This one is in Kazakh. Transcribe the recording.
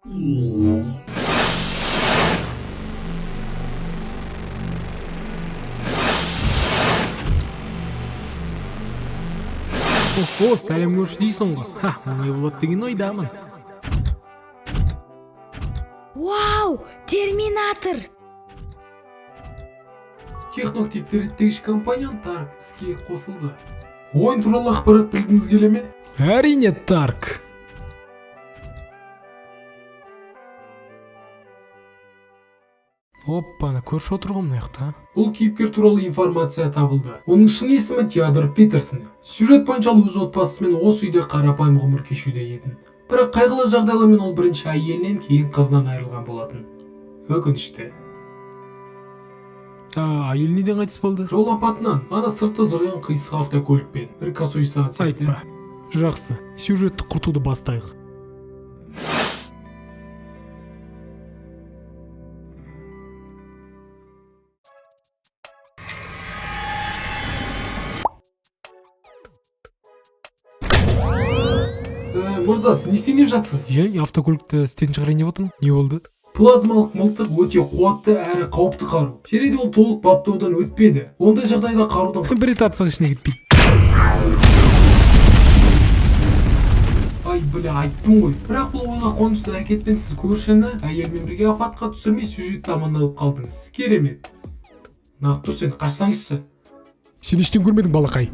О, сәлем көрші дейсің ғой. Не болады деген ойдамын. Вау, терминатор! Техноактивті реттегіш компанияның Тарк іске қосылды. Ойын туралы ақпарат білгіңіз келе ме? Әрине, Тарк. Оппаны, көрші отырғым мынақты. Бұл кейіпкер туралы информация табылды. Оның шын есімі Теодор Питерсон. Сюжет бойынша ол өз отбасымен осы үйде қарапайым ғұмыр кешуде етін. Бірақ қайғылы жағдайлармен ол бірінші әйелінен кейін қызынан айырылған болатын. Өкінішті. Әйел неден қайтыс болды? Жол апатынан, ана сыртта тұрған қисық автокөлікпен бір косой сағат секті. Айтпа. Жақсы, сюжетті құртуды бастайық. Мырза, сіз не істейін деп жатсыз? Жай, автокөлікті істен шығарайын деп отырмын. Не болды? Плазмалық мылтық өте қуатты әрі қауіпті қару. Шереде ол толық баптаудан өтпеді. Ондай жағдайда қарудың Бір рет атсақ ішіне кетпейді. Ай, айттым ғой. Бірақ бұл ойға қонымсыз әрекетпен сіз көршіні әйелмен бірге апатқа түсірмей сюжетті амандалып қалдыңыз. Керемет. Нақ тұр, сен қашсаңызшы. Сен ештен көрмедің, балақай.